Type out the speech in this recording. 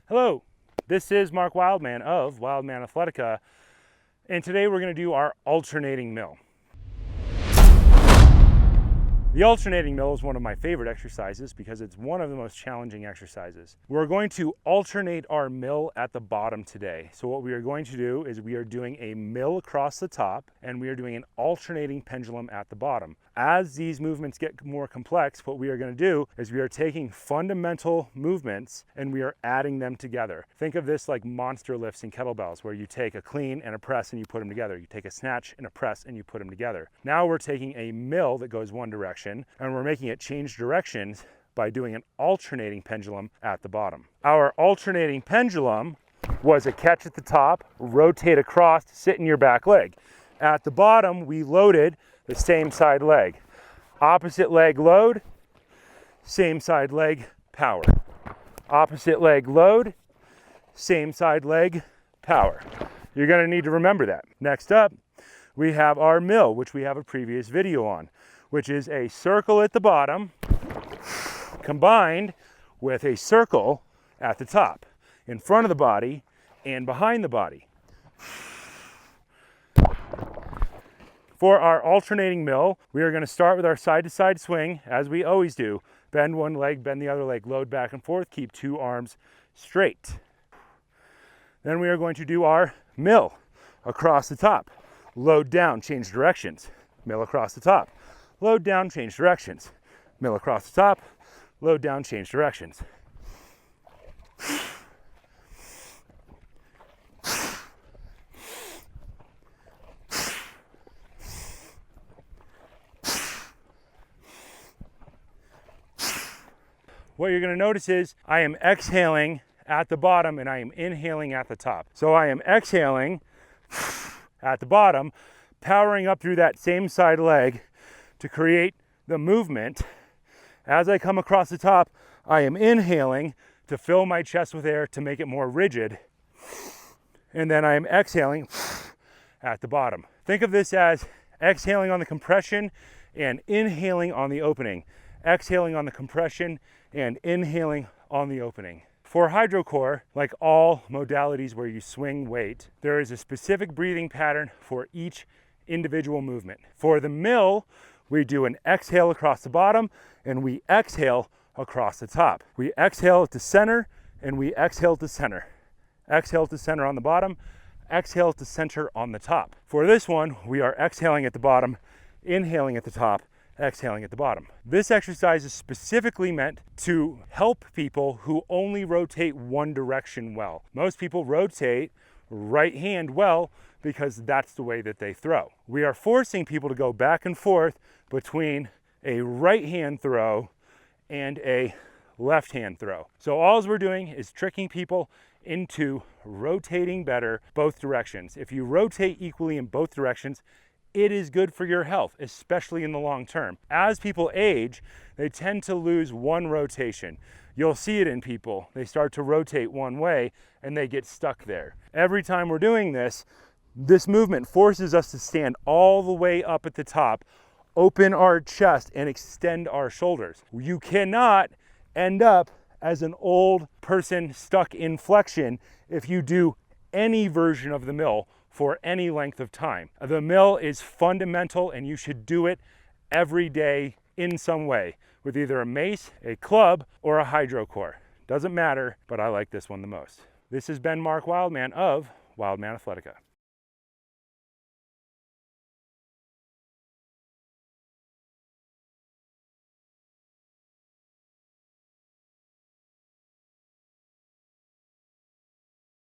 Hello, this is Mark Wildman of Wildman Athletica, and today we're going to do our alternating mill. The alternating mill is one of my favorite exercises because it's one of the most challenging exercises. We're going to alternate our mill at the bottom today. So what we are going to do is we are doing a mill across the top and we are doing an alternating pendulum at the bottom. As these movements get more complex, what we are going to do is we are taking fundamental movements and we are adding them together. Think of this like monster lifts and kettlebells, where you take a clean and a press and you put them together. You take a snatch and a press and you put them together. Now we're taking a mill that goes one direction and we're making it change directions by doing an alternating pendulum at the bottom. Our alternating pendulum was a catch at the top, rotate across, sit in your back leg. At the bottom, we loaded the same side leg. Opposite leg load, same side leg power. Opposite leg load, same side leg power. You're going to need to remember that. Next up, we have our mill, which we have a previous video on, which is a circle at the bottom combined with a circle at the top, in front of the body and behind the body. For our alternating mill, we are going to start with our side-to-side swing, as we always do. Bend one leg, bend the other leg, load back and forth, keep two arms straight. Then we are going to do our mill across the top. Load down, change directions. Mill across the top. Load down, change directions. Mill across the top. Load down, change directions. What you're going to notice is I am exhaling at the bottom and I am inhaling at the top. So I am exhaling at the bottom, powering up through that same side leg to create the movement. As I come across the top, I am inhaling to fill my chest with air to make it more rigid. And then I am exhaling at the bottom. Think of this as exhaling on the compression and inhaling on the opening. Exhaling on the compression and inhaling on the opening. For HydroCore, like all modalities where you swing weight, there is a specific breathing pattern for each individual movement. For the mill, we do an exhale across the bottom and we exhale across the top. We exhale to center and we exhale to center. Exhale to center on the bottom, exhale to center on the top. For this one, we are exhaling at the bottom, inhaling at the top, exhaling at the bottom. This exercise is specifically meant to help people who only rotate one direction well. Most people rotate right hand well because that's the way that they throw. We are forcing people to go back and forth between a right hand throw and a left hand throw. So all we're doing is tricking people into rotating better both directions. If you rotate equally in both directions, it is good for your health, especially in the long term. As people age, they tend to lose one rotation. You'll see it in people. They start to rotate one way and they get stuck there. Every time we're doing this, this movement forces us to stand all the way up at the top, open our chest and extend our shoulders. You cannot end up as an old person stuck in flexion if you do any version of the mill for any length of time. The mill is fundamental and you should do it every day in some way with either a mace, a club, or a HydroCore. Doesn't matter, but I like this one the most. This has been Mark Wildman of Wildman Athletica.